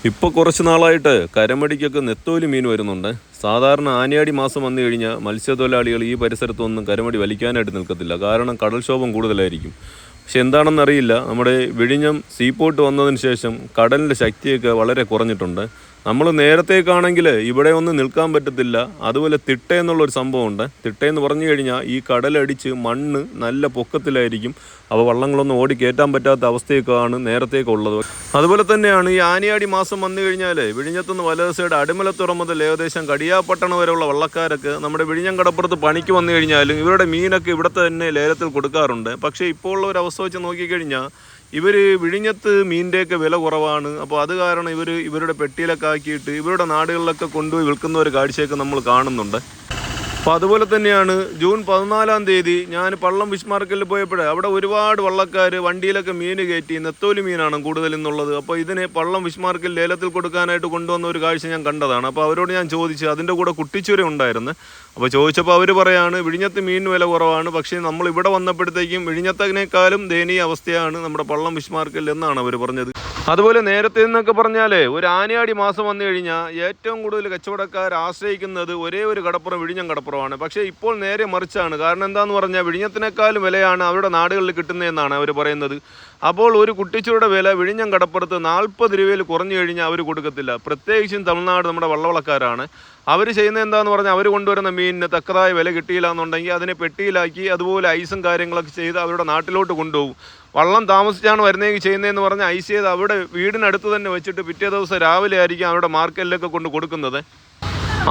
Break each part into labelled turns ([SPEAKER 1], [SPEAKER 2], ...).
[SPEAKER 1] ഇപ്പോൾ കുറച്ച് നാളായിട്ട് കരമടിക്കൊക്കെ നെത്തോലി മീൻ വരുന്നുണ്ട്. സാധാരണ ആനിയാടി മാസം വന്നു കഴിഞ്ഞാൽ മത്സ്യത്തൊഴിലാളികൾ ഈ പരിസരത്തൊന്നും കരമടി വലിക്കാനായിട്ട് നിൽക്കത്തില്ല. കാരണം കടൽക്ഷോഭം കൂടുതലായിരിക്കും. പക്ഷെ എന്താണെന്നറിയില്ല, നമ്മുടെ വിഴിഞ്ഞം സീപോർട്ട് വന്നതിന് ശേഷം കടലിൻ്റെ ശക്തിയൊക്കെ വളരെ കുറഞ്ഞിട്ടുണ്ട്. നമ്മൾ നേരത്തേക്കാണെങ്കിൽ ഇവിടെ ഒന്നും നിൽക്കാൻ പറ്റത്തില്ല. അതുപോലെ തിട്ട എന്നുള്ളൊരു സംഭവമുണ്ട്. തിട്ടയെന്ന് പറഞ്ഞു കഴിഞ്ഞാൽ ഈ കടലടിച്ച് മണ്ണ് നല്ല പൊക്കത്തിലായിരിക്കും. അപ്പോൾ വള്ളങ്ങളൊന്നും ഓടി കയറ്റാൻ പറ്റാത്ത അവസ്ഥയൊക്കെയാണ് നേരത്തേക്ക് ഉള്ളത്. അതുപോലെ തന്നെയാണ് ഈ ആനിയാടി മാസം വന്നു കഴിഞ്ഞാൽ വിഴിഞ്ഞത്തുനിന്ന് വലത് സൈഡ് അടിമലത്തുറ മുതൽ ഏകദേശം കടിയാപ്പട്ടണം വരെയുള്ള വള്ളക്കാരൊക്കെ നമ്മുടെ വിഴിഞ്ഞം കടപ്പുറത്ത് പണിക്ക് വന്നു കഴിഞ്ഞാലും ഇവരുടെ മീനൊക്കെ ഇവിടുത്തെ തന്നെ ലേലത്തിൽ കൊടുക്കാറുണ്ട്. പക്ഷേ ഇപ്പോൾ ഉള്ള ഒരു അവസ്ഥ വെച്ച് നോക്കിക്കഴിഞ്ഞാൽ ഇവർ വിഴിഞ്ഞത്ത് മീനിൻ്റെയൊക്കെ വില കുറവാണ്. അപ്പോൾ അത് കാരണം ഇവരുടെ പെട്ടിയിലൊക്കെ ആക്കിയിട്ട് ഇവരുടെ നാടുകളിലൊക്കെ കൊണ്ടുപോയി വിൽക്കുന്ന ഒരു കാഴ്ചയൊക്കെ നമ്മൾ കാണുന്നുണ്ട്. അപ്പോൾ അതുപോലെ തന്നെയാണ് ജൂൺ 14-ാം തീയതി ഞാൻ പള്ളം ഫിഷ് മാർക്കറ്റിൽ പോയപ്പോഴേ അവിടെ ഒരുപാട് വള്ളക്കാർ വണ്ടിയിലൊക്കെ മീൻ കയറ്റി നെത്തോലി മീനാണ് കൂടുതലെന്നുള്ളത്. അപ്പോൾ ഇതിനെ പള്ളം ഫിഷ് മാർക്കറ്റിൽ ലേലത്തിൽ കൊടുക്കാനായിട്ട് കൊണ്ടുവന്ന ഒരു കാഴ്ച ഞാൻ കണ്ടതാണ്. അപ്പോൾ അവരോട് ഞാൻ ചോദിച്ചു, അതിൻ്റെ കൂടെ കുട്ടിച്ചുര ഉണ്ടായിരുന്നു. അപ്പോൾ ചോദിച്ചപ്പോൾ അവർ പറയാണ് വിഴിഞ്ഞത്ത് മീൻ വില കുറവാണ്, പക്ഷേ നമ്മൾ ഇവിടെ വന്നപ്പോഴത്തേക്കും വിഴിഞ്ഞത്തിനേക്കാളും ദയനീയ അവസ്ഥയാണ് നമ്മുടെ പള്ളം ഫിഷ് മാർക്കറ്റിൽ എന്നാണ് അവർ പറഞ്ഞത്. അതുപോലെ നേരത്തെ എന്നൊക്കെ പറഞ്ഞാൽ ഒരു ആനിയാടി മാസം വന്നു കഴിഞ്ഞാൽ ഏറ്റവും കൂടുതൽ കച്ചവടക്കാർ ആശ്രയിക്കുന്നത് ഒരേ ഒരു കടപ്പുറം വിഴിഞ്ഞം കടപ്പുറമാണ്. പക്ഷേ ഇപ്പോൾ നേരെ മറിച്ചാണ്. കാരണം എന്താണെന്ന് പറഞ്ഞാൽ വിഴിഞ്ഞത്തിനേക്കാളും വിലയാണ് അവരുടെ നാടുകളിൽ കിട്ടുന്നതെന്നാണ് അവർ പറയുന്നത്. അപ്പോൾ ഒരു കുട്ടിച്ചൂരുടെ വില വിഴിഞ്ഞം കടപ്പുറത്ത് 40 രൂപയിൽ കുറഞ്ഞു കഴിഞ്ഞാൽ അവർ കൊടുക്കത്തില്ല. പ്രത്യേകിച്ചും തമിഴ്നാട് നമ്മുടെ വള്ളവളക്കാരാണ്. അവർ ചെയ്യുന്നത് എന്താണെന്ന് പറഞ്ഞാൽ അവർ കൊണ്ടുവരുന്ന മീനിന് തക്കതായ വില കിട്ടിയില്ല എന്നുണ്ടെങ്കിൽ അതിനെ പെട്ടിയിലാക്കി അതുപോലെ ഐസും കാര്യങ്ങളൊക്കെ ചെയ്ത് അവരുടെ നാട്ടിലോട്ട് കൊണ്ടുപോകും. വള്ളം താമസിച്ചാണ് വരുന്നതെങ്കിൽ ചെയ്യുന്നതെന്ന് പറഞ്ഞാൽ ഐസ് ചെയ്ത് അവിടെ വീടിനടുത്ത് തന്നെ വെച്ചിട്ട് പിറ്റേ ദിവസം രാവിലെ ആയിരിക്കും അവരുടെ മാർക്കറ്റിലൊക്കെ കൊണ്ട് കൊടുക്കുന്നത്.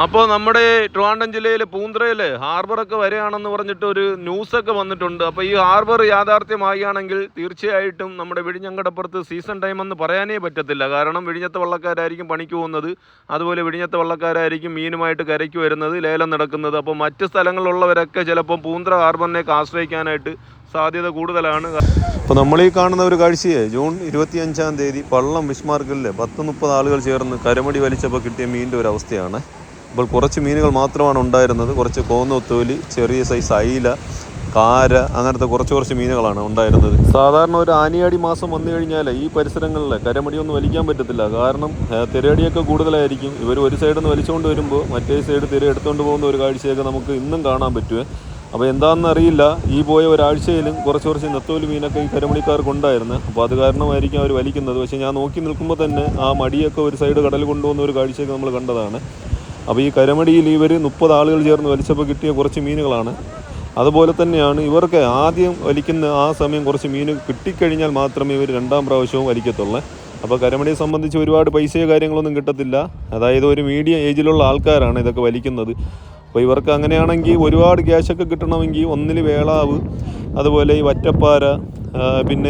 [SPEAKER 1] അപ്പോൾ നമ്മുടെ ട്രിവാൻഡ്രം ജില്ലയിലെ പൂന്തറയിൽ ഹാർബറൊക്കെ വരികയാണെന്ന് പറഞ്ഞിട്ട് ഒരു ന്യൂസൊക്കെ വന്നിട്ടുണ്ട്. അപ്പോൾ ഈ ഹാർബർ യാഥാർത്ഥ്യമാകുകയാണെങ്കിൽ തീർച്ചയായിട്ടും നമ്മുടെ വിഴിഞ്ഞം കടപ്പുറത്ത് സീസൺ ടൈമെന്ന് പറയാനേ പറ്റത്തില്ല. കാരണം വിഴിഞ്ഞത്തെ വള്ളക്കാരായിരിക്കും പണിക്ക് പോകുന്നത്, അതുപോലെ വിഴിഞ്ഞത്തെ വള്ളക്കാരായിരിക്കും മീനുമായിട്ട് കരയ്ക്ക് വരുന്നത്, ലേലം നടക്കുന്നത്. അപ്പോൾ മറ്റ് സ്ഥലങ്ങളിലുള്ളവരൊക്കെ ചിലപ്പോൾ പൂന്തറ ഹാർബറിനെയൊക്കെ ആശ്രയിക്കാനായിട്ട് സാധ്യത കൂടുതലാണ്. അപ്പോൾ നമ്മൾ ഈ കാണുന്ന ഒരു കാഴ്ചയെ ജൂൺ 25-ാം തീയതി പള്ളം ഫിഷ് മാർക്കറ്റിൽ 10-30 ആളുകൾ ചേർന്ന് കരമടി വലിച്ചപ്പോൾ കിട്ടിയ മീനിൻ്റെ ഒരു അവസ്ഥയാണ്. അപ്പോൾ കുറച്ച് മീനുകൾ മാത്രമാണ് ഉണ്ടായിരുന്നത്. കുറച്ച് കോന്നൊത്തോലി, ചെറിയ സൈസ് അയില, കാര, അങ്ങനത്തെ കുറച്ച് മീനുകളാണ് ഉണ്ടായിരുന്നത്. സാധാരണ ഒരു ആനിയാടി മാസം വന്നു കഴിഞ്ഞാൽ ഈ പരിസരങ്ങളിൽ കരമടിയൊന്നും വലിക്കാൻ പറ്റത്തില്ല. കാരണം തിരയടിയൊക്കെ കൂടുതലായിരിക്കും. ഇവർ ഒരു സൈഡിൽ നിന്ന് വലിച്ചുകൊണ്ട് വരുമ്പോൾ മറ്റേ സൈഡ് തിര എടുത്തുകൊണ്ട് പോകുന്ന ഒരു കാഴ്ചയൊക്കെ നമുക്ക് ഇന്നും കാണാൻ പറ്റുമേ. അപ്പോൾ എന്താണെന്ന് അറിയില്ല, ഈ പോയ ഒരാഴ്ചയിലും കുറച്ച് നെത്തോലി മീനൊക്കെ ഈ കരമടിക്കാർക്ക് ഉണ്ടായിരുന്നു. അപ്പോൾ അത് കാരണമായിരിക്കും അവർ വലിക്കുന്നത്. പക്ഷേ ഞാൻ നോക്കി നിൽക്കുമ്പോൾ തന്നെ ആ മടിയൊക്കെ ഒരു സൈഡ് കടൽ കൊണ്ടുപോകുന്ന ഒരു കാഴ്ചയൊക്കെ നമ്മൾ കണ്ടതാണ്. അപ്പോൾ ഈ കരമടിയിൽ ഇവർ 30 ആളുകൾ ചേർന്ന് വലിച്ചപ്പോൾ കിട്ടിയ കുറച്ച് മീനുകളാണ്. അതുപോലെ തന്നെയാണ് ഇവർക്ക് ആദ്യം വലിക്കുന്ന ആ സമയം കുറച്ച് മീൻ കിട്ടിക്കഴിഞ്ഞാൽ മാത്രമേ ഇവർ രണ്ടാം പ്രാവശ്യവും വലിക്കത്തുള്ളൂ. അപ്പോൾ കരമടിയെ സംബന്ധിച്ച് ഒരുപാട് പൈസയോ കാര്യങ്ങളൊന്നും കിട്ടത്തില്ല. അതായത് ഒരു മീഡിയം ഏജിലുള്ള ആൾക്കാരാണ് ഇതൊക്കെ വലിക്കുന്നത്. അപ്പോൾ ഇവർക്ക് അങ്ങനെയാണെങ്കിൽ ഒരുപാട് ക്യാഷൊക്കെ കിട്ടണമെങ്കിൽ ഒന്നിൽ വേളാവ്, അതുപോലെ ഈ വറ്റപ്പാര, പിന്നെ